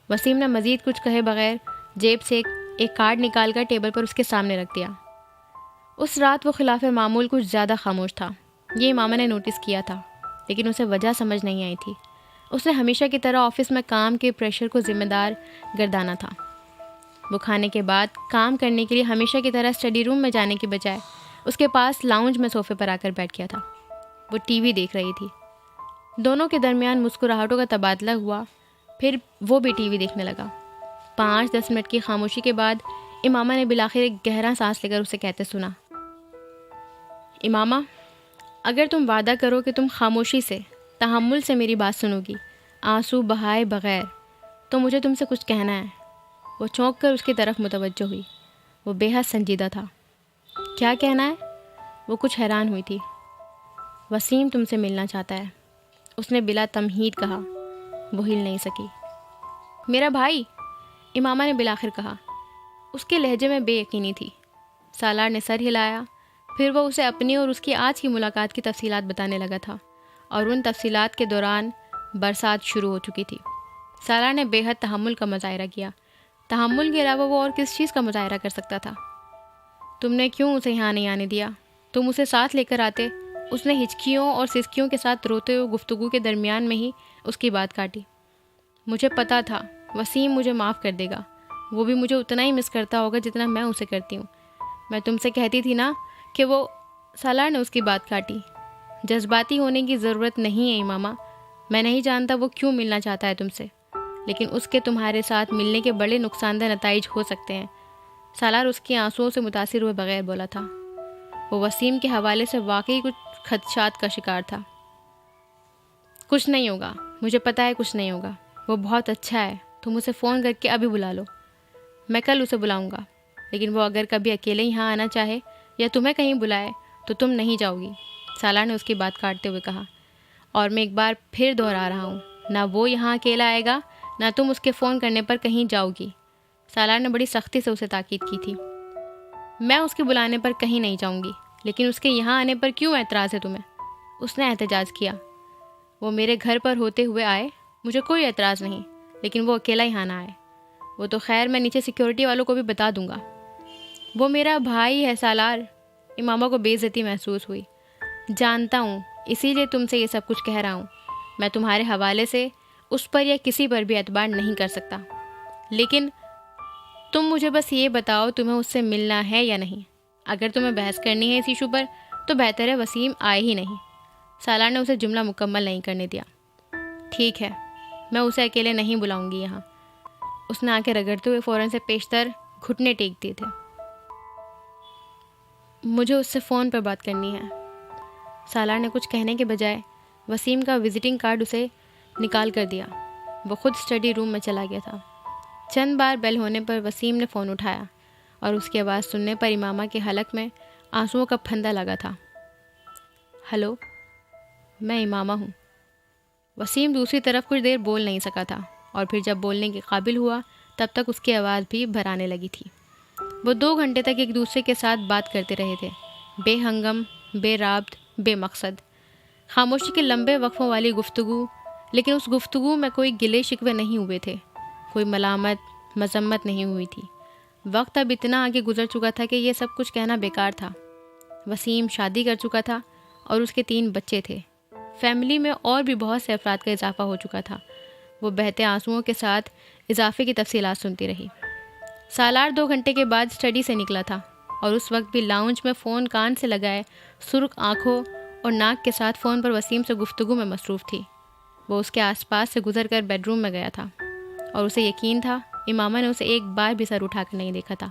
وسیم نے مزید کچھ کہے بغیر جیب سے ایک کارڈ نکال کر ٹیبل پر اس کے سامنے رکھ دیا۔ اس رات وہ خلاف معمول کچھ زیادہ خاموش تھا۔ یہ امامہ نے نوٹس کیا تھا، لیکن اسے وجہ سمجھ نہیں آئی تھی۔ اس نے ہمیشہ کی طرح آفس میں کام کے پریشر کو ذمہ دار گردانا تھا۔ وہ کھانے کے بعد کام کرنے کے لیے ہمیشہ کی طرح اسٹڈی روم میں جانے کے بجائے اس کے پاس لاؤنج میں صوفے پر آ کر بیٹھ گیا تھا۔ وہ ٹی وی دیکھ رہی تھی۔ دونوں کے درمیان مسکراہٹوں کا تبادلہ ہوا، پھر وہ بھی ٹی وی دیکھنے لگا۔ 5-10 منٹ کی خاموشی کے بعد امامہ نے بالآخر ایک گہرا سانس لے کر اسے کہتے سنا، امامہ، اگر تم وعدہ کرو کہ تم خاموشی سے، تحمل سے میری بات سنو گی، آنسو بہائے بغیر، تو مجھے تم سے کچھ کہنا ہے۔ وہ چونک کر اس کی طرف متوجہ ہوئی۔ وہ بے حد سنجیدہ تھا۔ کیا کہنا ہے؟ وہ کچھ حیران ہوئی تھی۔ وسیم تم سے ملنا چاہتا ہے، اس نے بلا تمہید کہا۔ وہ ہل نہیں سکی۔ میرا بھائی؟ امامہ نے بالآخر کہا۔ اس کے لہجے میں بے یقینی تھی۔ سالار نے سر ہلایا، پھر وہ اسے اپنی اور اس کی آج کی ملاقات کی تفصیلات بتانے لگا تھا، اور ان تفصیلات کے دوران برسات شروع ہو چکی تھی۔ سالار نے بے حد تحمل کا مظاہرہ کیا۔ تحمل کے علاوہ وہ اور کس چیز کا مظاہرہ کر سکتا تھا؟ تم نے کیوں اسے یہاں نہیں آنے دیا؟ تم اسے ساتھ لے کر آتے۔ اس نے ہچکیوں اور سسکیوں کے ساتھ روتے ہوئے گفتگو کے درمیان میں ہی اس کی بات کاٹی۔ مجھے پتا تھا وسیم مجھے معاف کر دے گا۔ وہ بھی مجھے اتنا ہی مس کرتا ہوگا جتنا میں اسے کرتی ہوں۔ میں تم سے کہتی تھی نا کہ وہ… سالار نے اس کی بات کاٹی۔ جذباتی ہونے کی ضرورت نہیں ہے امامہ۔ میں نہیں جانتا وہ کیوں ملنا چاہتا ہے تم سے، لیکن اس کے تمہارے ساتھ ملنے کے بڑے نقصان دہ نتائج ہو سکتے ہیں۔ سالار اس کے آنسوؤں سے متاثر ہوئے بغیر بولا تھا۔ وہ وسیم کے حوالے سے واقعی کچھ خدشات کا شکار تھا۔ کچھ نہیں ہوگا، مجھے پتا ہے کچھ نہیں ہوگا۔ وہ بہت اچھا ہے، تم اسے فون کر کے ابھی بلا لو۔ میں کل اسے بلاؤں گا، لیکن وہ اگر کبھی اکیلے یہاں آنا چاہے یا تمہیں کہیں بلائے تو تم نہیں جاؤ گی، سالار نے اس کی بات کاٹتے ہوئے کہا۔ اور میں ایک بار پھر دہرا رہا ہوں، نہ وہ یہاں اکیلا آئے گا، نہ تم اس کے فون کرنے پر کہیں جاؤ گی۔ سالار نے بڑی سختی سے اسے تاکید کی تھی۔ میں اس کے بلانے پر کہیں نہیں جاؤں گی، لیکن اس کے یہاں آنے پر کیوں اعتراض ہے تمہیں؟ اس نے احتجاج کیا۔ وہ میرے گھر پر ہوتے ہوئے آئے، مجھے کوئی اعتراض نہیں، لیکن وہ اکیلا یہاں نہ آئے۔ وہ تو خیر، میں نیچے سیکیورٹی والوں کو بھی بتا دوں گا۔ وہ میرا بھائی ہے سالار۔ امامہ کو بے عزتی محسوس ہوئی۔ جانتا ہوں، اسی لیے تم سے یہ سب کچھ کہہ رہا ہوں۔ میں تمہارے حوالے سے اس پر یا کسی پر بھی اعتبار نہیں کر سکتا، لیکن تم مجھے بس یہ بتاؤ تمہیں اس سے ملنا ہے یا نہیں۔ اگر تمہیں بحث کرنی ہے اس ایشو پر تو بہتر ہے وسیم آئے ہی نہیں۔ سالار نے اسے جملہ مکمل نہیں کرنے دیا۔ ٹھیک ہے، میں اسے اکیلے نہیں بلاؤں گی یہاں۔ اس نے آنکھیں رگڑتے ہوئے فوراً سے پیشتر گھٹنے ٹیک دیے تھے۔ مجھے اس سے فون پر بات کرنی ہے۔ سالار نے کچھ کہنے کے بجائے وسیم کا وزٹنگ کارڈ اسے نکال کر دیا۔ وہ خود اسٹڈی روم میں چلا گیا تھا۔ چند بار بیل ہونے پر وسیم نے فون اٹھایا، اور اس کی آواز سننے پر امامہ کے حلق میں آنسوؤں کا پھندہ لگا تھا۔ ہلو، میں امامہ ہوں۔ وسیم دوسری طرف کچھ دیر بول نہیں سکا تھا، اور پھر جب بولنے کے قابل ہوا تب تک اس کی آواز بھی بھرانے لگی تھی۔ وہ 2 گھنٹے تک ایک دوسرے کے ساتھ بات کرتے رہے تھے، بے ہنگم، بے رابط، بے مقصد۔ خاموشی کے لمبے وقفوں والی گفتگو، لیکن اس گفتگو میں کوئی گلے شکوے نہیں ہوئے تھے، کوئی ملامت مذمت نہیں ہوئی تھی۔ وقت اب اتنا آگے گزر چکا تھا کہ یہ سب کچھ کہنا بیکار تھا۔ وسیم شادی کر چکا تھا اور اس کے 3 بچے تھے۔ فیملی میں اور بھی بہت سے افراد کا اضافہ ہو چکا تھا۔ وہ بہتے آنسوؤں کے ساتھ اضافے کی تفصیلات سنتی رہی۔ سالار 2 گھنٹے کے بعد اسٹڈی سے نکلا تھا، اور اس وقت بھی لاؤنج میں فون کان سے لگائے سرخ آنکھوں اور ناک کے ساتھ فون پر وسیم سے گفتگو میں مصروف تھی۔ وہ اس کے آس پاس سے گزر کر بیڈ روم میں گیا تھا، اور اسے یقین تھا امامہ نے اسے ایک بار بھی سر اٹھا کر نہیں دیکھا تھا۔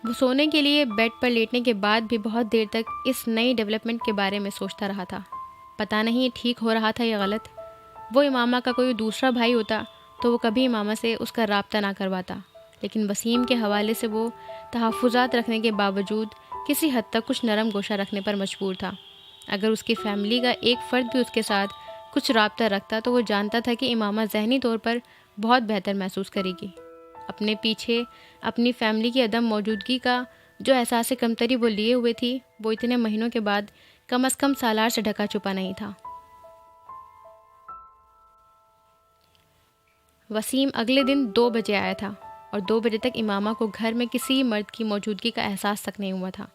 وہ سونے کے لیے بیڈ پر لیٹنے کے بعد بھی بہت دیر تک اس نئی ڈیولپمنٹ کے بارے میں سوچتا رہا تھا۔ پتہ نہیں ٹھیک ہو رہا تھا یا غلط۔ وہ امامہ کا کوئی دوسرا بھائی ہوتا تو وہ کبھی امامہ سے اس کا رابطہ نہ کرواتا، لیکن وسیم کے حوالے سے وہ تحفظات رکھنے کے باوجود کسی حد تک کچھ نرم گوشہ رکھنے پر مجبور تھا۔ اگر اس کی فیملی کا ایک فرد بھی اس کے ساتھ کچھ رابطہ رکھتا تو وہ جانتا تھا کہ امامہ ذہنی طور پر بہت بہتر محسوس کرے گی۔ اپنے پیچھے اپنی فیملی کی عدم موجودگی کا جو احساس کمتری وہ لیے ہوئے تھی، وہ اتنے مہینوں کے بعد کم از کم سالار سے ڈھکا چھپا نہیں تھا۔ وسیم اگلے دن 2 بجے آیا تھا اور 2 بجے تک امامہ کو گھر میں کسی مرد کی موجودگی کا احساس تک نہیں ہوا تھا۔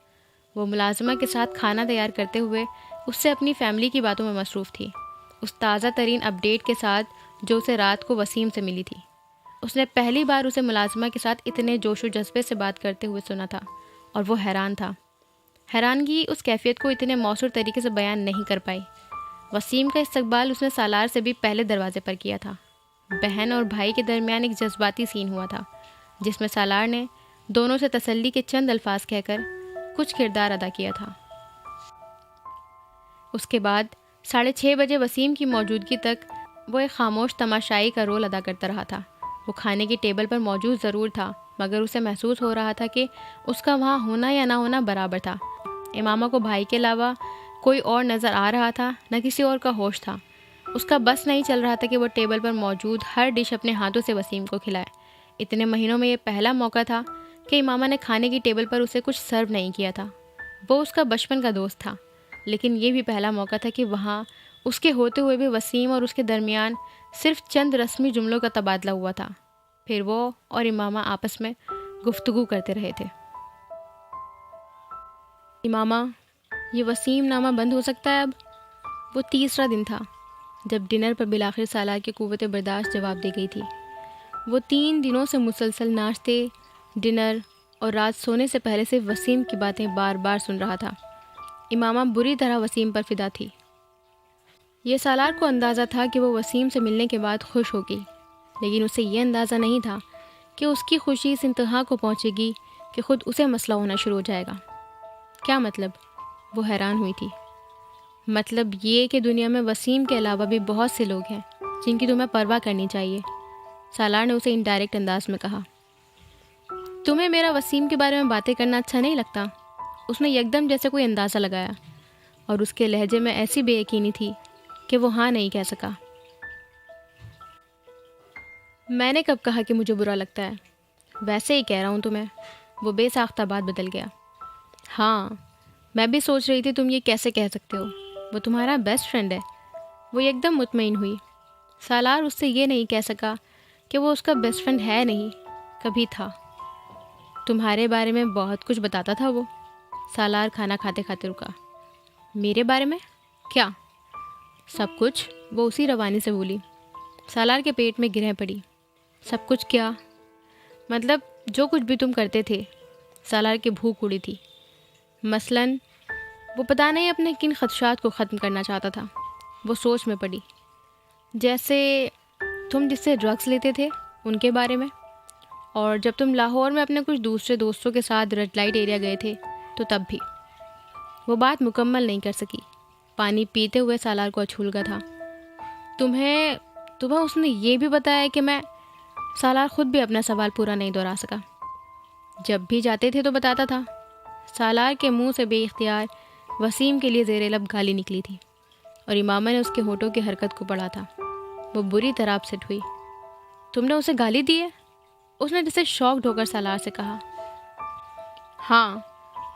وہ ملازمہ کے ساتھ کھانا تیار کرتے ہوئے اس سے اپنی فیملی کی باتوں میں مصروف تھی، اس تازہ ترین اپ ڈیٹ کے ساتھ جو اسے رات کو وسیم سے ملی تھی۔ اس نے پہلی بار اسے ملازمہ کے ساتھ اتنے جوش و جذبے سے بات کرتے ہوئے سنا تھا اور وہ حیران تھا۔ حیرانگی اس کیفیت کو اتنے مؤثر طریقے سے بیان نہیں کر پائی۔ وسیم کا استقبال اس نے سالار سے بھی پہلے دروازے پر کیا تھا۔ بہن اور بھائی کے درمیان ایک جذباتی سین ہوا تھا جس میں سالار نے دونوں سے تسلی کے چند الفاظ کہہ کر کچھ کردار ادا کیا تھا۔ اس کے بعد 6:30 بجے وسیم کی موجودگی تک وہ ایک خاموش تماشائی کا رول ادا کرتا رہا تھا۔ وہ کھانے کی ٹیبل پر موجود ضرور تھا، مگر اسے محسوس ہو رہا تھا کہ اس کا وہاں ہونا یا نہ ہونا برابر تھا۔ امامہ کو بھائی کے علاوہ کوئی اور نظر آ رہا تھا، نہ کسی اور کا ہوش تھا۔ اس کا بس نہیں چل رہا تھا کہ وہ ٹیبل پر موجود ہر ڈش اپنے ہاتھوں سے وسیم کو کھلائے۔ اتنے مہینوں میں یہ پہلا موقع تھا کہ امامہ نے کھانے کی ٹیبل پر اسے کچھ سرو نہیں کیا تھا۔ وہ اس کا بچپن کا دوست تھا، لیکن یہ بھی پہلا موقع تھا کہ وہاں اس کے ہوتے ہوئے بھی وسیم اور اس کے درمیان صرف چند رسمی جملوں کا تبادلہ ہوا تھا۔ پھر وہ اور امامہ آپس میں گفتگو کرتے رہے تھے۔ امامہ، یہ وسیم نامہ بند ہو سکتا ہے اب؟ وہ تیسرا دن تھا جب ڈنر پر بالآخر سالار کی قوت برداشت جواب دے گئی تھی۔ وہ 3 دنوں سے مسلسل ناشتے، ڈنر اور رات سونے سے پہلے صرف وسیم کی باتیں بار بار سن رہا تھا۔ امامہ بری طرح وسیم پر فدا تھی۔ یہ سالار کو اندازہ تھا کہ وہ وسیم سے ملنے کے بعد خوش ہوگی، لیکن اسے یہ اندازہ نہیں تھا کہ اس کی خوشی اس انتہا کو پہنچے گی کہ خود اسے مسئلہ ہونا شروع ہو جائے گا۔ کیا مطلب؟ وہ حیران ہوئی تھی۔ مطلب یہ کہ دنیا میں وسیم کے علاوہ بھی بہت سے لوگ ہیں جن کی تمہیں پرواہ کرنی چاہیے، سالار نے اسے انڈائریکٹ انداز میں کہا۔ تمہیں میرا وسیم کے بارے میں باتیں کرنا اچھا نہیں لگتا؟ اس نے یکدم جیسے کوئی اندازہ لگایا، اور اس کے لہجے میں ایسی بے یقینی تھی کہ وہ ہاں نہیں کہہ سکا۔ میں نے کب کہا کہ مجھے برا لگتا ہے؟ ویسے ہی کہہ رہا ہوں تمہیں۔ وہ بے ساختہ بات بدل گیا۔ ہاں، میں بھی سوچ رہی تھی تم یہ کیسے کہہ سکتے ہو، وہ تمہارا بیسٹ فرینڈ ہے۔ وہ یکدم مطمئن ہوئی۔ سالار اس سے یہ نہیں کہہ سکا کہ وہ اس کا بیسٹ فرینڈ ہے نہیں، کبھی تھا۔ تمہارے بارے میں بہت کچھ بتاتا تھا وہ۔ سالار کھانا کھاتے کھاتے رکا۔ میرے بارے میں؟ کیا؟ سب کچھ، وہ اسی روانی سے بولی۔ سالار کے پیٹ میں گرہیں پڑی۔ سب کچھ کیا؟ مطلب جو کچھ بھی تم کرتے تھے۔ سالار کی بھوک اڑی تھی۔ مثلاً وہ پتہ نہیں اپنے کن خدشات کو ختم کرنا چاہتا تھا۔ وہ سوچ میں پڑی۔ جیسے تم جس سے ڈرگس لیتے تھے ان کے بارے میں، اور جب تم لاہور میں اپنے کچھ دوسرے دوستوں کے ساتھ ریڈ لائٹ ایریا گئے تھے تو تب بھی۔ وہ بات مکمل نہیں کر سکی۔ پانی پیتے ہوئے سالار کو اچھول تھا۔ تمہیں اس نے یہ بھی بتایا کہ میں؟ سالار خود بھی اپنا سوال پورا نہیں دہرا سکا۔ جب بھی جاتے تھے تو بتاتا تھا۔ سالار کے منہ سے بے اختیار وسیم کے لیے زیر لب گالی نکلی تھی، اور امامہ نے اس کے ہونٹوں کی حرکت کو پڑھا تھا۔ وہ بری طرح اپسٹ ہوئی۔ تم نے اسے گالی دی ہے؟ اس نے جسے شاکڈ ہو کر سالار سے کہا۔ ہاں،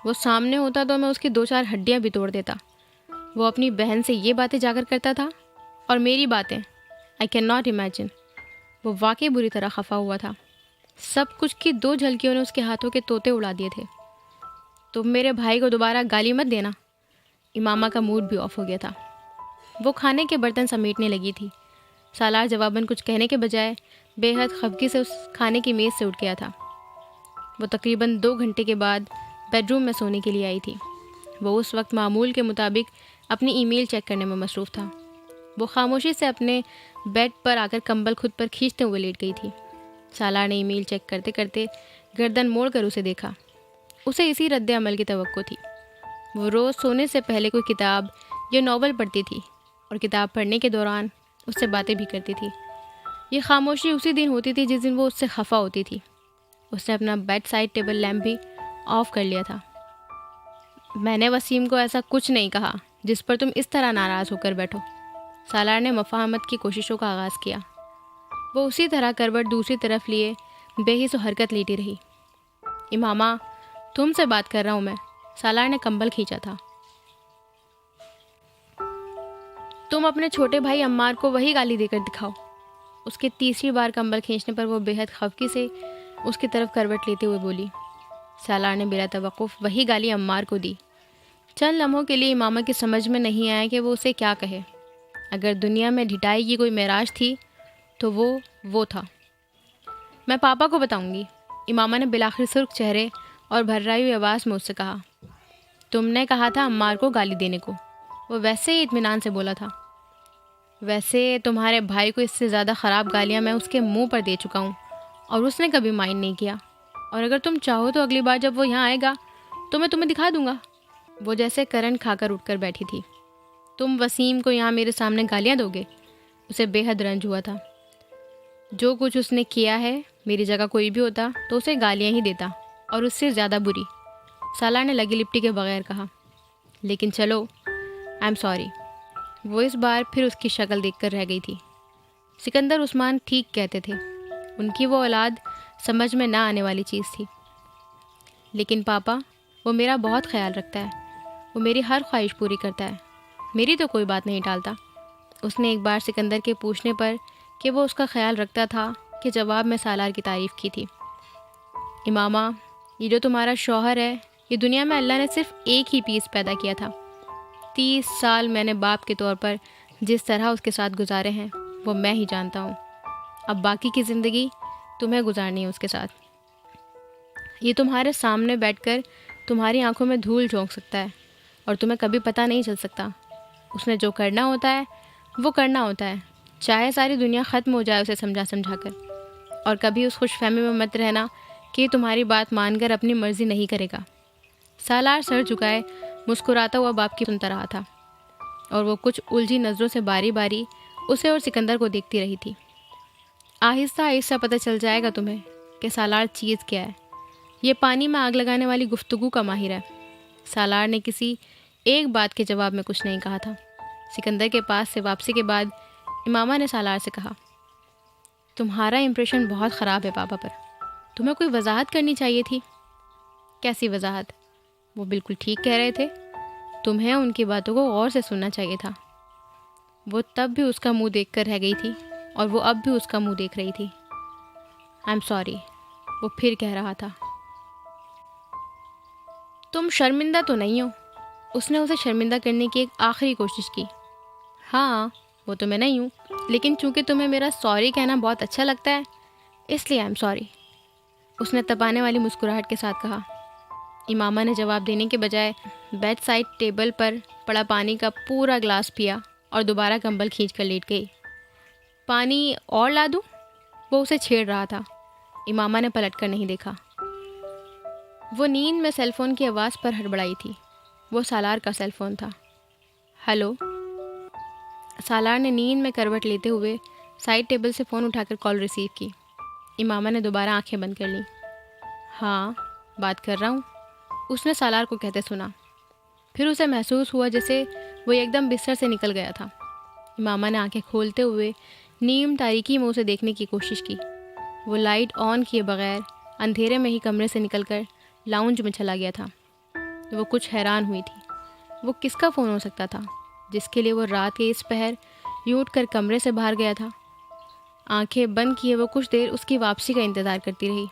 وہ سامنے ہوتا تو میں اس کی 2-4 ہڈیاں بھی توڑ دیتا۔ وہ اپنی بہن سے یہ باتیں جا کر کرتا تھا، اور میری باتیں آئی کین ناٹ امیجن۔ وہ واقعی بری طرح خفا ہوا تھا۔ سب کچھ کی 2 جھلکیوں نے اس کے ہاتھوں کے طوطے اڑا دیے تھے۔ تم میرے بھائی کو دوبارہ گالی مت دینا۔ امامہ کا موڈ بھی آف ہو گیا تھا۔ وہ کھانے کے برتن سمیٹنے لگی تھی۔ سالار جواباً کچھ کہنے کے بجائے بے حد خفگی سے اس کھانے کی میز سے اٹھ گیا تھا۔ وہ تقریباً 2 گھنٹے کے بعد بیڈ روم میں سونے کے لیے آئی تھی۔ وہ اس وقت معمول کے مطابق اپنی ای میل چیک کرنے میں مصروف تھا۔ وہ خاموشی سے اپنے بیڈ پر آ کر کمبل خود پر کھینچتے ہوئے لیٹ گئی تھی۔ سالار نے ای میل چیک کرتے کرتے گردن موڑ کر اسے دیکھا۔ اسے اسی رد عمل کی توقع تھی۔ وہ روز سونے سے پہلے کوئی کتاب یا ناول پڑھتی تھی، اور کتاب پڑھنے کے دوران اس سے باتیں بھی کرتی تھی۔ یہ خاموشی اسی دن ہوتی تھی جس دن وہ اس سے خفا ہوتی تھی۔ اس نے اپنا بیڈ سائڈ ٹیبل لیمپ بھی آف کر لیا تھا۔ میں نے وسیم کو ایسا کچھ نہیں کہا جس پر تم اس طرح ناراض ہو کر بیٹھو۔ سالار نے مفاہمت کی کوششوں کا آغاز کیا۔ وہ اسی طرح کروٹ دوسری طرف لیے بے حس و حرکت لیٹی رہی۔ امامہ، تم سے بات کر رہا ہوں میں۔ سالار نے کمبل کھینچا تھا۔ تم اپنے چھوٹے بھائی عمار کو وہی گالی دے کر دکھاؤ۔ اس کے تیسری بار کمبل کھینچنے پر وہ بے حد خفگی سے اس کی طرف کروٹ لیتے ہوئے بولی۔ سالار نے بلا توقف وہی گالی عمار کو دی۔ چند لمحوں کے لیے امامہ کی سمجھ میں نہیں آیا کہ وہ اسے کیا کہے۔ اگر دنیا میں ڈھٹائی کی کوئی معراج تھی تو وہ تھا۔ میں پاپا کو بتاؤں گی، امامہ نے بالآخر سرخ چہرے اور بھررائی ہوئی آواز میں اس سے کہا۔ تم نے کہا تھا عمار کو گالی دینے کو، وہ ویسے ہی اطمینان سے بولا تھا۔ ویسے تمہارے بھائی کو اس سے زیادہ خراب گالیاں میں اس کے منہ پر دے چکا ہوں اور اس نے کبھی مائنڈ نہیں کیا، اور اگر تم چاہو تو اگلی بار جب وہ یہاں آئے گا تو میں تمہیں دکھا دوں گا۔ وہ جیسے کرنٹ کھا کر اٹھ کر بیٹھی تھی۔ تم وسیم کو یہاں میرے سامنے گالیاں دو گے؟ اسے بے حد رنج ہوا تھا۔ جو کچھ اس نے کیا ہے، میری جگہ کوئی بھی ہوتا تو اسے گالیاں ہی دیتا، اور اس سے زیادہ بری۔ سالار نے لگی لپٹی کے بغیر کہا۔ لیکن چلو، آئی ایم سوری۔ وہ اس بار پھر اس کی شکل دیکھ کر رہ گئی تھی۔ سکندر عثمان ٹھیک کہتے تھے، ان کی وہ اولاد سمجھ میں نہ آنے والی چیز تھی۔ لیکن پاپا، وہ میرا بہت خیال رکھتا ہے، وہ میری ہر خواہش پوری کرتا ہے، میری تو کوئی بات نہیں ٹالتا۔ اس نے ایک بار سکندر کے پوچھنے پر کہ وہ اس کا خیال رکھتا تھا کہ جواب میں سالار کی تعریف کی تھی۔ امامہ، یہ جو تمہارا شوہر ہے، یہ دنیا میں اللہ نے صرف ایک ہی پیس پیدا کیا تھا۔ 30 سال میں نے باپ کے طور پر جس طرح اس کے ساتھ گزارے ہیں وہ میں ہی جانتا ہوں۔ اب باقی کی زندگی تمہیں گزارنی ہے اس کے ساتھ۔ یہ تمہارے سامنے بیٹھ کر تمہاری آنکھوں میں دھول جھونک سکتا ہے اور تمہیں کبھی پتہ نہیں چل سکتا۔ اس نے جو کرنا ہوتا ہے وہ کرنا ہوتا ہے، چاہے ساری دنیا ختم ہو جائے اسے سمجھا سمجھا کر۔ اور کبھی اس خوش فہمی میں مت رہنا کہ یہ تمہاری بات مان کر اپنی مرضی نہیں کرے گا۔ سالار سر جھکائے مسکراتا ہوا باپ کی سنتا رہا تھا، اور وہ کچھ الجھی نظروں سے باری باری اسے اور سکندر کو دیکھتی رہی تھی۔ آہستہ آہستہ پتہ چل جائے گا تمہیں کہ سالار چیز کیا ہے۔ یہ پانی میں آگ لگانے والی گفتگو کا ماہر ہے۔ سالار نے کسی ایک بات کے جواب میں کچھ نہیں کہا تھا۔ سکندر کے پاس سے واپسی کے بعد امامہ نے سالار سے کہا، تمہارا امپریشن بہت خراب ہے پاپا پر، تمہیں کوئی وضاحت کرنی چاہیے تھی۔ کیسی وضاحت؟ وہ بالکل ٹھیک کہہ رہے تھے، تمہیں ان کی باتوں کو غور سے سننا چاہیے تھا۔ وہ تب بھی اس کا منہ دیکھ کر رہ گئی تھی اور وہ اب بھی اس کا منہ دیکھ رہی تھی۔ آئی ایم سوری، وہ پھر کہہ رہا تھا۔ تم شرمندہ تو نہیں ہو؟ اس نے اسے شرمندہ کرنے کی ایک آخری کوشش کی۔ ہاں، وہ تو میں نہیں ہوں، لیکن چونکہ تمہیں میرا سوری کہنا بہت اچھا لگتا ہے اس لیے آئی ایم سوری، اس نے تپانے والی مسکراہٹ کے ساتھ کہا۔ امامہ نے جواب دینے کے بجائے بیڈ سائڈ ٹیبل پر پڑا پانی کا پورا گلاس پیا اور دوبارہ کمبل کھینچ کر لیٹ گئی۔ پانی اور لا دوں؟ وہ اسے چھیڑ رہا تھا۔ امامہ نے پلٹ کر نہیں دیکھا۔ وہ نیند میں سیل فون کی آواز پر ہڑبڑائی تھی۔ وہ سالار کا سیل فون تھا۔ ہیلو؟ سالار نے نیند میں کروٹ لیتے ہوئے سائڈ ٹیبل سے فون اٹھا کر کال ریسیو کی۔ امامہ نے دوبارہ آنکھیں بند کر لیں۔ ہاں، بات کر رہا ہوں، اس نے سالار کو کہتے سنا۔ پھر اسے محسوس ہوا جیسے وہ ایک دم بستر سے نکل گیا تھا۔ امامہ نے آنکھیں کھولتے ہوئے نیم تاریکی میں اسے دیکھنے کی کوشش کی۔ وہ لائٹ آن کیے بغیر اندھیرے میں ہی کمرے سے نکل کر لاؤنج میں چلا گیا تھا۔ وہ کچھ حیران ہوئی تھی۔ وہ کس کا فون ہو سکتا تھا جس کے لیے وہ رات کے اس پہر یوں اٹھ کر کمرے سے باہر گیا تھا؟ آنکھیں بند کیے وہ کچھ دیر اس کی واپسی کا انتظار کرتی رہی،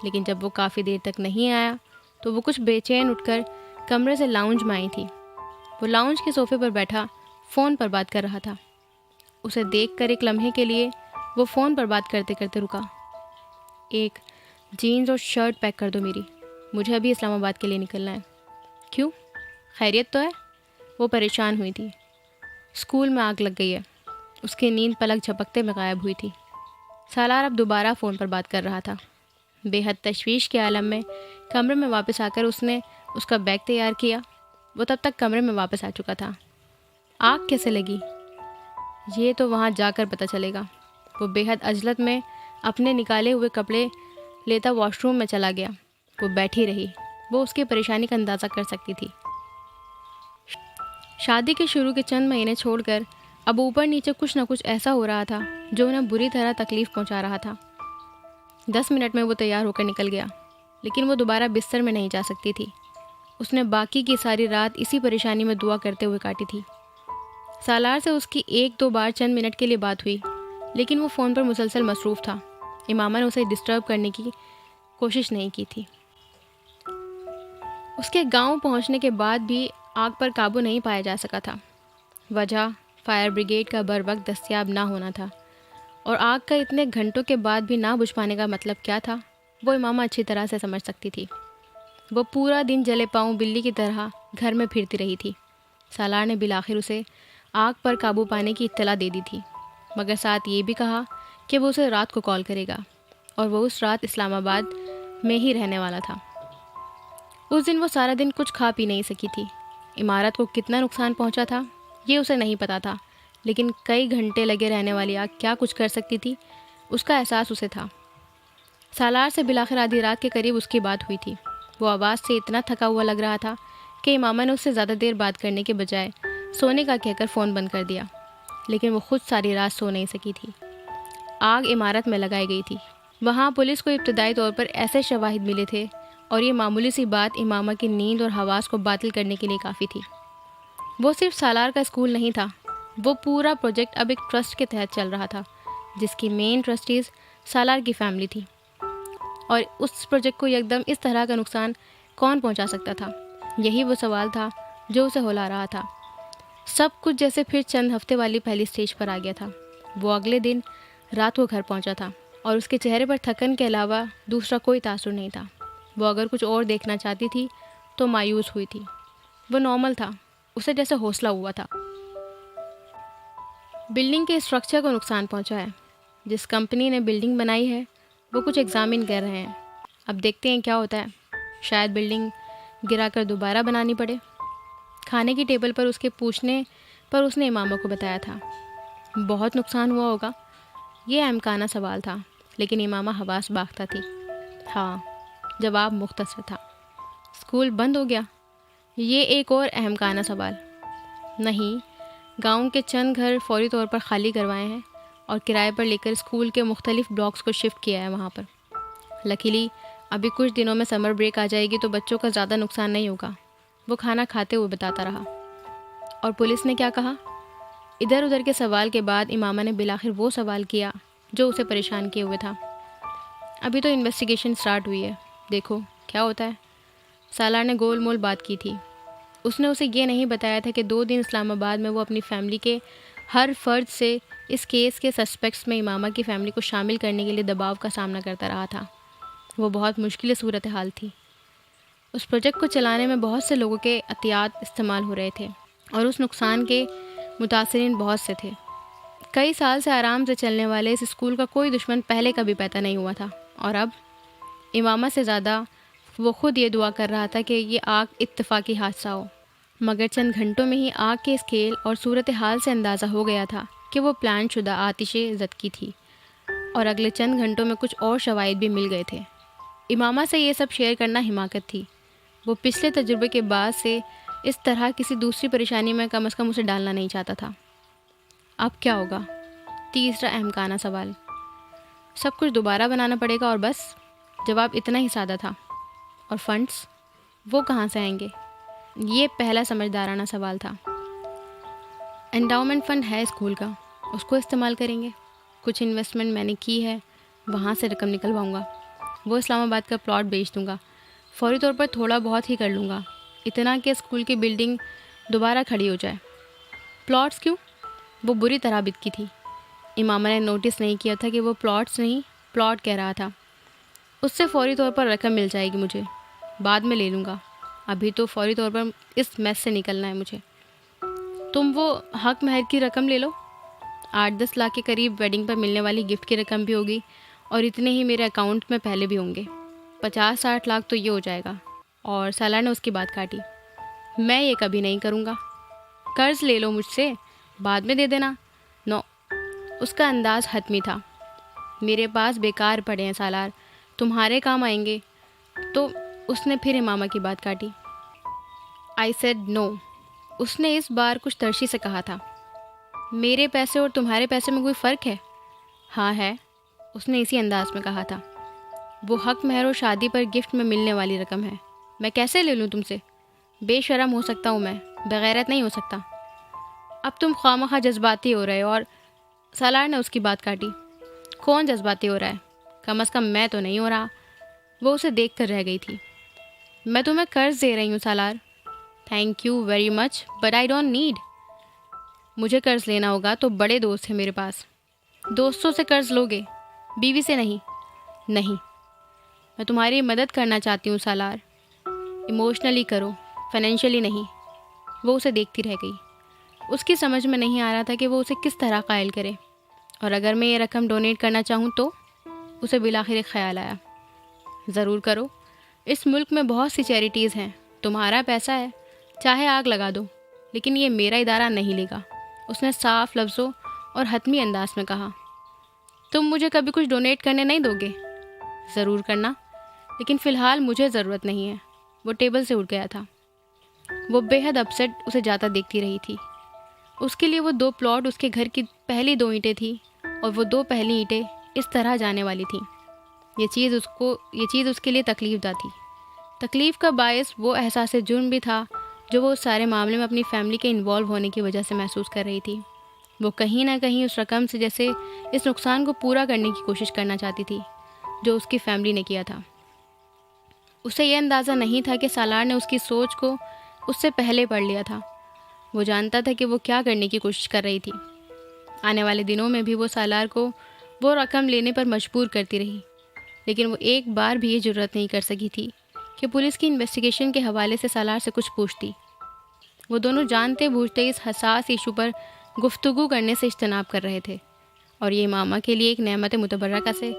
لیکن جب وہ کافی دیر تک نہیں آیا تو وہ کچھ بے چین اٹھ کر کمرے سے لاؤنج میں آئی تھی۔ وہ لاؤنج کے صوفے پر بیٹھا فون پر بات کر رہا تھا۔ اسے دیکھ کر ایک لمحے کے لیے وہ فون پر بات کرتے کرتے رکا۔ ایک جینز اور شرٹ پیک کر دو میری، مجھے ابھی اسلام آباد کے لیے نکلنا ہے۔ کیوں؟ خیریت تو ہے؟ وہ پریشان ہوئی تھی۔ اسکول میں آگ لگ گئی ہے۔ اس کی نیند پلک جھپکتے میں غائب ہوئی تھی۔ سالار اب دوبارہ فون پر بات کر رہا تھا۔ بے حد تشویش کے عالم میں کمرے میں واپس آ کر اس نے اس کا بیگ تیار کیا۔ وہ تب تک کمرے میں واپس آ چکا تھا۔ آگ کیسے لگی؟ یہ تو وہاں جا کر پتہ چلے گا۔ وہ بے حد عجلت میں اپنے نکالے ہوئے کپڑے لیتا واش روم میں چلا گیا۔ وہ بیٹھی رہی۔ وہ اس کی پریشانی کا اندازہ کر سکتی تھی۔ شادی کے شروع کے چند مہینے چھوڑ کر اب اوپر نیچے کچھ نہ کچھ ایسا ہو رہا تھا جو انہیں بری طرح تکلیف پہنچا رہا تھا۔ 10 منٹ میں وہ تیار ہو کر نکل گیا، لیکن وہ دوبارہ بستر میں نہیں جا سکتی تھی۔ اس نے باقی کی ساری رات اسی پریشانی میں دعا کرتے ہوئے کاٹی تھی۔ سالار سے اس کی 1-2 بار چند منٹ کے لیے بات ہوئی، لیکن وہ فون پر مسلسل مصروف تھا۔ امامہ نے اسے ڈسٹرب کرنے کی کوشش نہیں کی تھی۔ اس کے گاؤں پہنچنے کے بعد بھی آگ پر قابو نہیں پایا جا سکا تھا۔ وجہ فائر بریگیڈ کا بر وقت دستیاب نہ ہونا تھا، اور آگ کا اتنے گھنٹوں کے بعد بھی نہ بجھ پانے کا مطلب کیا تھا، وہ امامہ اچھی طرح سے سمجھ سکتی تھی۔ وہ پورا دن جلے پاؤں بلی کی طرح گھر میں پھرتی رہی تھی۔ سالار نے بالآخر اسے آگ پر قابو پانے کی اطلاع دے دی تھی، مگر ساتھ یہ بھی کہا کہ وہ اسے رات کو کال کرے گا، اور وہ اس رات اسلام آباد میں ہی رہنے والا تھا۔ اس دن وہ سارا دن کچھ کھا پی نہیں سکی تھی۔ عمارت کو کتنا نقصان پہنچا تھا یہ اسے نہیں پتا تھا، لیکن کئی گھنٹے لگے رہنے والی آگ کیا کچھ کر سکتی تھی، اس کا احساس اسے تھا۔ سالار سے بالآخر آدھی رات کے قریب اس کی بات ہوئی تھی۔ وہ آواز سے اتنا تھکا ہوا لگ رہا تھا کہ امامہ نے اس سے زیادہ دیر بات کرنے کے بجائے سونے کا کہہ کر فون بند کر دیا، لیکن وہ خود ساری رات سو نہیں سکی تھی۔ آگ عمارت میں لگائی گئی تھی۔ وہاں پولیس کو ابتدائی طور پر ایسے شواہد ملے تھے، اور یہ معمولی سی بات امامہ کی نیند اور حواس کو باطل کرنے کے لیے کافی تھی۔ وہ صرف سالار کا اسکول نہیں تھا، وہ پورا پروجیکٹ اب ایک ٹرسٹ کے تحت چل رہا تھا، جس کی مین ٹرسٹیز سالار کی فیملی تھی۔ اور اس پروجیکٹ کو یکدم اس طرح کا نقصان کون پہنچا سکتا تھا؟ یہی وہ سوال تھا جو اسے ہلا رہا تھا۔ سب کچھ جیسے پھر چند ہفتے والی پہلی سٹیج پر آ گیا تھا۔ وہ اگلے دن رات کو گھر پہنچا تھا، اور اس کے چہرے پر تھکن کے علاوہ دوسرا کوئی تاثر نہیں تھا۔ وہ اگر کچھ اور دیکھنا چاہتی تھی تو مایوس ہوئی تھی۔ وہ نارمل تھا، اسے جیسے حوصلہ ہوا تھا۔ بلڈنگ کے اسٹرکچر کو نقصان پہنچا ہے۔ جس کمپنی نے بلڈنگ بنائی ہے وہ کچھ ایگزامن کر رہے ہیں۔ اب دیکھتے ہیں کیا ہوتا ہے، شاید بلڈنگ گرا کر دوبارہ بنانی پڑے۔ کھانے کی ٹیبل پر اس کے پوچھنے پر اس نے امامہ کو بتایا تھا۔ بہت نقصان ہوا ہوگا، یہ احمقانہ سوال تھا، لیکن امامہ حواس باختہ تھی۔ ہاں، جواب مختصر تھا۔ اسکول بند ہو گیا؟ یہ ایک اور احمقانہ سوال۔ نہیں، گاؤں کے چند گھر فوری طور پر خالی کروائے ہیں اور کرائے پر لے کر اسکول کے مختلف بلاکس کو شفٹ کیا ہے وہاں پر۔ لکیلی ابھی کچھ دنوں میں سمر بریک آ جائے گی تو بچوں کا زیادہ نقصان نہیں ہوگا، وہ کھانا کھاتے ہوئے بتاتا رہا۔ اور پولیس نے کیا کہا؟ ادھر ادھر کے سوال کے بعد امامہ نے بالآخر وہ سوال کیا جو اسے پریشان کیے ہوئے تھا۔ ابھی تو انویسٹیگیشن سٹارٹ ہوئی ہے، دیکھو کیا ہوتا ہے۔ سالار نے گول مول بات کی تھی۔ اس نے اسے یہ نہیں بتایا تھا کہ 2 دن اسلام آباد میں وہ اپنی فیملی کے ہر فرد سے اس کیس کے سسپیکٹس میں امامہ کی فیملی کو شامل کرنے کے لیے دباؤ کا سامنا کرتا رہا تھا۔ وہ بہت مشکل صورتحال تھی۔ اس پروجیکٹ کو چلانے میں بہت سے لوگوں کے عطیات استعمال ہو رہے تھے، اور اس نقصان کے متاثرین بہت سے تھے۔ کئی سال سے آرام سے چلنے والے اس اسکول کا کوئی دشمن پہلے کبھی پیدا نہیں ہوا تھا، اور اب امامہ سے زیادہ وہ خود یہ دعا کر رہا تھا کہ یہ آگ اتفاقی حادثہ ہو۔ مگر چند گھنٹوں میں ہی آگ کے اسکیل اور صورتحال سے اندازہ ہو گیا تھا کہ وہ پلان شدہ آتش زدگی تھی، اور اگلے چند گھنٹوں میں کچھ اور شواہد بھی مل گئے تھے۔ امامہ سے یہ سب شیئر کرنا حماقت تھی۔ وہ پچھلے تجربے کے بعد سے اس طرح کسی دوسری پریشانی میں کم از کم اسے ڈالنا نہیں چاہتا تھا۔ اب کیا ہوگا؟ تیسرا احمقانہ سوال۔ سب کچھ دوبارہ بنانا پڑے گا اور بس؟ جواب اتنا ہی سادہ تھا۔ اور فنڈز؟ وہ کہاں سے آئیں گے؟ یہ پہلا سمجھدارانہ سوال تھا۔ انڈاؤمنٹ فنڈ ہے اسکول کا، اس کو استعمال کریں گے۔ کچھ انویسٹمنٹ میں نے کی ہے، وہاں سے رقم نکلواؤں گا۔ وہ اسلام آباد کا پلاٹ بیچ دوں گا، فوری طور پر تھوڑا بہت ہی کر لوں گا، اتنا کہ اسکول کی بلڈنگ دوبارہ کھڑی ہو جائے۔ پلاٹس کیوں؟ وہ بری طرح بتکی تھی۔ امامہ نے نوٹس نہیں کیا تھا کہ وہ پلاٹس نہیں پلاٹ کہہ رہا تھا۔ اس سے فوری طور پر رقم مل جائے گی مجھے، بعد میں لے لوں گا، ابھی تو فوری طور پر اس میس سے نکلنا ہے مجھے۔ تم وہ حق مہر کی رقم لے لو، 8-10 لاکھ کے قریب ویڈنگ پر ملنے والی گفٹ کی رقم بھی ہوگی، اور اتنے ہی میرے اکاؤنٹ میں پہلے بھی ہوں گے، 50-60 لاکھ تو یہ ہو جائے گا۔ اور سالار نے اس کی بات کاٹی۔ میں یہ کبھی نہیں کروں گا۔ قرض لے لو مجھ سے، بعد میں دے دینا۔ نو، اس کا انداز حتمی تھا۔ میرے پاس بیکار پڑے ہیں سالار، تمہارے کام آئیں گے۔ تو اس نے پھر امامہ کی بات کاٹی۔ I said no. اس نے اس بار کچھ ترشی سے کہا تھا۔ میرے پیسے اور تمہارے پیسے میں کوئی فرق ہے؟ ہاں ہے، اس نے اسی انداز میں کہا تھا۔ وہ حق مہر اور شادی پر گفٹ میں ملنے والی رقم ہے، میں کیسے لے لوں تم سے؟ بے شرم ہو سکتا ہوں میں، بغیرت نہیں ہو سکتا۔ اب تم خواہ مخواہ جذباتی ہو رہے ہو، اور سالار نے اس کی بات کاٹی۔ کون جذباتی ہو رہا ہے؟ کم از کم میں تو نہیں ہو رہا۔ وہ اسے دیکھ کر رہ گئی تھی۔ میں تمہیں قرض دے رہی ہوں Salar. Thank you very much but I don't need. مجھے قرض لینا ہوگا تو بڑے دوست ہیں میرے پاس۔ دوستوں سے قرض لوگے، بیوی سے نہیں۔ نہیں، میں تمہاری مدد کرنا چاہتی ہوں سالار۔ ایموشنلی کرو، فائنینشلی نہیں۔ وہ اسے دیکھتی رہ گئی۔ اس کی سمجھ میں نہیں آ رہا تھا کہ وہ اسے کس طرح قائل کرے، اور اگر میں یہ رقم ڈونیٹ کرنا چاہوں تو؟ اسے بالآخر ایک خیال آیا، ضرور کرو۔ اس ملک میں بہت سی چیریٹیز ہیں، تمہارا پیسہ ہے، چاہے آگ لگا دو، لیکن یہ میرا ادارہ نہیں لے گا۔ اس نے صاف لفظوں اور حتمی انداز میں کہا۔ تم مجھے کبھی کچھ ڈونیٹ کرنے نہیں دو گے؟ ضرور کرنا، لیکن فی الحال مجھے ضرورت نہیں ہے۔ وہ ٹیبل سے اٹھ گیا تھا۔ وہ بے حد اپسیٹ اسے جاتا دیکھتی رہی تھی۔ اس کے لیے وہ 2 پلاٹ اس کے گھر کی پہلی 2 اینٹیں تھیں، اور وہ 2 پہلی اینٹیں اس طرح جانے والی تھیں۔ یہ چیز اس کے لیے تکلیف دہ تھی۔ تکلیف کا باعث وہ احساس جرم بھی تھا جو وہ اس سارے معاملے میں اپنی فیملی کے انوالو ہونے کی وجہ سے محسوس کر رہی تھی۔ وہ کہیں نہ کہیں اس رقم سے جیسے اس نقصان کو پورا کرنے کی کوشش کرنا چاہتی تھی جو اس کی فیملی نے کیا تھا۔ اسے یہ اندازہ نہیں تھا کہ سالار نے اس کی سوچ کو اس سے پہلے پڑھ لیا تھا۔ وہ جانتا تھا کہ وہ کیا کرنے کی کوشش کر رہی تھی۔ آنے والے دنوں میں بھی وہ سالار کو وہ رقم لینے پر مجبور کرتی رہی، لیکن وہ ایک بار بھی یہ جرأت نہیں کر سکی تھی کہ پولیس کی انویسٹیگیشن کے حوالے سے سالار سے کچھ پوچھتی۔ وہ دونوں جانتے بوجھتے اس حساس ایشو پر گفتگو کرنے سے اجتناب کر رہے تھے، اور یہ ماما کے لیے ایک نعمت متبرکہ سے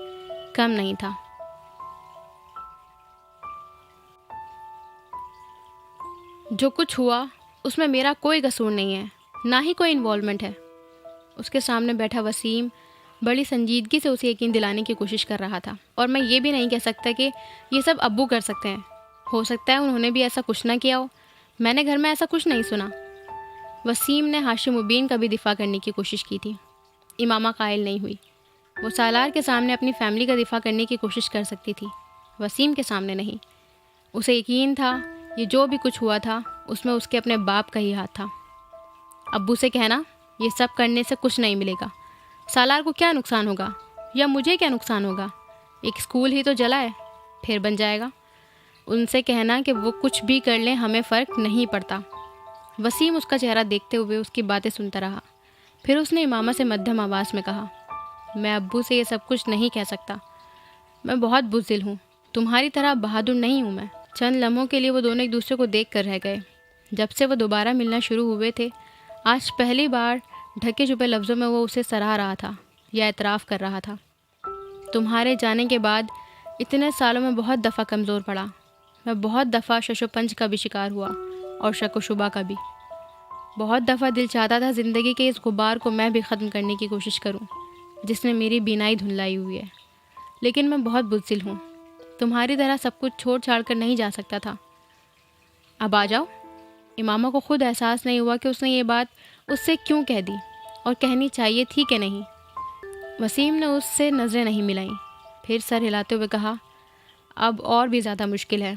کم نہیں تھا۔ جو کچھ ہوا اس میں میرا کوئی قصور نہیں ہے، نہ ہی کوئی انوالومنٹ ہے۔ اس کے سامنے بیٹھا وسیم بڑی سنجیدگی سے اسے یقین دلانے کی کوشش کر رہا تھا۔ اور میں یہ بھی نہیں کہہ سکتا کہ یہ سب ابو کر سکتے ہیں، ہو سکتا ہے انہوں نے بھی ایسا کچھ نہ کیا ہو، میں نے گھر میں ایسا کچھ نہیں سنا۔ وسیم نے ہاشم مبین کا بھی دفاع کرنے کی کوشش کی تھی۔ امامہ قائل نہیں ہوئی۔ وہ سالار کے سامنے اپنی فیملی کا دفاع کرنے کی کوشش کر سکتی تھی، وسیم کے سامنے نہیں۔ اسے یقین تھا یہ جو بھی کچھ ہوا تھا اس میں اس کے اپنے باپ کا ہی ہاتھ تھا۔ ابو سے کہنا یہ سب کرنے سے کچھ نہیں ملے گا، سالار کو کیا نقصان ہوگا، یا مجھے کیا نقصان ہوگا؟ ایک اسکول ہی تو جلا ہے، پھر بن جائے گا۔ ان سے کہنا کہ وہ کچھ بھی کر لیں ہمیں فرق نہیں پڑتا۔ وسیم اس کا چہرہ دیکھتے ہوئے اس کی باتیں سنتا رہا۔ پھر اس نے امامہ سے مدھم آواز میں کہا، میں ابو سے یہ سب کچھ نہیں کہہ سکتا، میں بہت بزدل ہوں، تمہاری طرح بہادر نہیں ہوں میں۔ چند لمحوں کے لیے وہ دونوں ایک دوسرے کو دیکھ کر رہ گئے۔ جب سے وہ دوبارہ ملنا شروع ہوئے تھے، آج پہلی بار ڈھکے چھپے لفظوں میں وہ اسے سراہ رہا تھا یا اعتراف کر رہا تھا۔ تمہارے جانے کے بعد اتنے سالوں میں بہت دفعہ کمزور پڑا، میں بہت دفعہ شش و پنج کا بھی شکار ہوا، اور شک و شبہ کا بھی۔ بہت دفعہ دل چاہتا تھا زندگی کے اس غبار کو میں بھی ختم کرنے کی کوشش کروں جس نے میری بینائی دھندلائی ہوئی ہے، لیکن میں بہت بزدل ہوں، تمہاری طرح سب کچھ چھوڑ چھاڑ کر نہیں جا سکتا تھا۔ اب آ جاؤ۔ امامہ کو خود احساس نہیں ہوا کہ اس نے یہ بات اس سے کیوں کہہ دی، اور کہنی چاہیے تھی کہ نہیں۔ وسیم نے اس سے نظریں نہیں ملائیں، پھر سر ہلاتے ہوئے کہا، اب اور بھی زیادہ مشکل ہے۔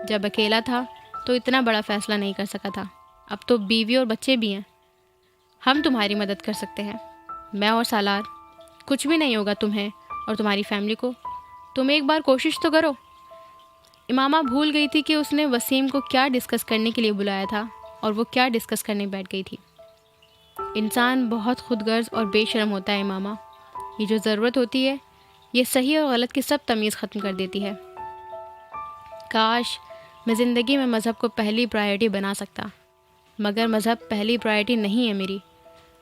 جب اکیلا تھا تو اتنا بڑا فیصلہ نہیں کر سکا تھا، اب تو بیوی اور بچے بھی ہیں۔ ہم تمہاری مدد کر سکتے ہیں، میں اور سالار۔ کچھ بھی نہیں ہوگا تمہیں اور تمہاری فیملی کو، تم ایک بار کوشش تو کرو۔ امامہ بھول گئی تھی کہ اس نے وسیم کو کیا ڈسکس کرنے کے لیے بلایا تھا، اور وہ کیا ڈسکس کرنے بیٹھ گئی تھی۔ انسان بہت خود غرض اور بے شرم ہوتا ہے امامہ، یہ جو ضرورت ہوتی ہے یہ صحیح اور غلط کی سب تمیز ختم کر دیتی ہے۔ کاش میں زندگی میں مذہب کو پہلی پرائرٹی بنا سکتا، مگر مذہب پہلی پرائرٹی نہیں ہے میری۔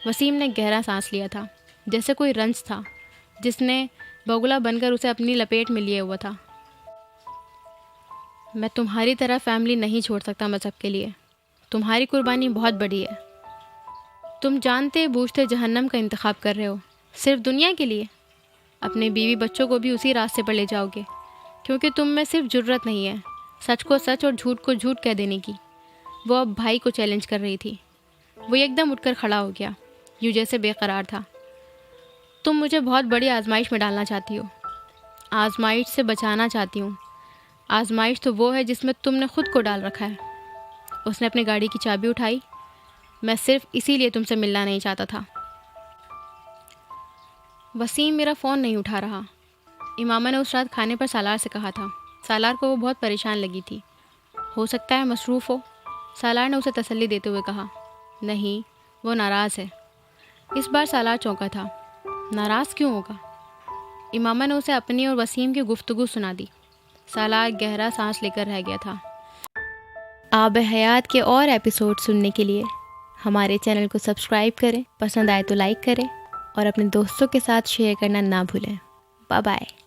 وسیم نے گہرا سانس لیا تھا، جیسے کوئی رنج تھا جس نے بگلا بن کر اسے اپنی لپیٹ میں لیے ہوا تھا۔ میں تمہاری طرح فیملی نہیں چھوڑ سکتا مذہب کے لیے، تمہاری قربانی بہت بڑی ہے۔ تم جانتے بوجھتے جہنم کا انتخاب کر رہے ہو، صرف دنیا کے لیے۔ اپنے بیوی بچوں کو بھی اسی راستے پر لے جاؤ گے، کیونکہ تم میں صرف جرت نہیں ہے سچ کو سچ اور جھوٹ کو جھوٹ کہہ دینے کی۔ وہ اب بھائی کو چیلنج کر رہی تھی۔ وہ ایک دم اٹھ کر کھڑا ہو گیا، یوں جیسے بے قرار تھا۔ تم مجھے بہت بڑی آزمائش میں ڈالنا چاہتی ہو۔ آزمائش سے بچانا چاہتی ہوں۔ آزمائش تو وہ ہے جس میں تم نے خود کو ڈال رکھا ہے۔ اس نے اپنی گاڑی کی چابی اٹھائی۔ میں صرف اسی لیے تم سے ملنا نہیں چاہتا تھا۔ وسیم میرا فون نہیں اٹھا رہا۔ امامہ نے اس رات کھانے پر سالار سے کہا تھا۔ سالار کو وہ بہت پریشان لگی تھی۔ ہو سکتا ہے مصروف ہو، سالار نے اسے تسلی دیتے ہوئے کہا۔ نہیں، وہ ناراض ہے۔ اس بار سالار چونکا تھا۔ ناراض کیوں ہوگا؟ امامہ نے اسے اپنی اور وسیم کی گفتگو سنا دی۔ سالار گہرا سانس لے کر رہ گیا تھا۔ آب حیات کے اور ایپیسوڈ سننے کے لیے ہمارے چینل کو سبسکرائب کریں، پسند آئے تو لائک کریں اور اپنے دوستوں کے ساتھ شیئر کرنا نہ بھولیں۔ Bye bye.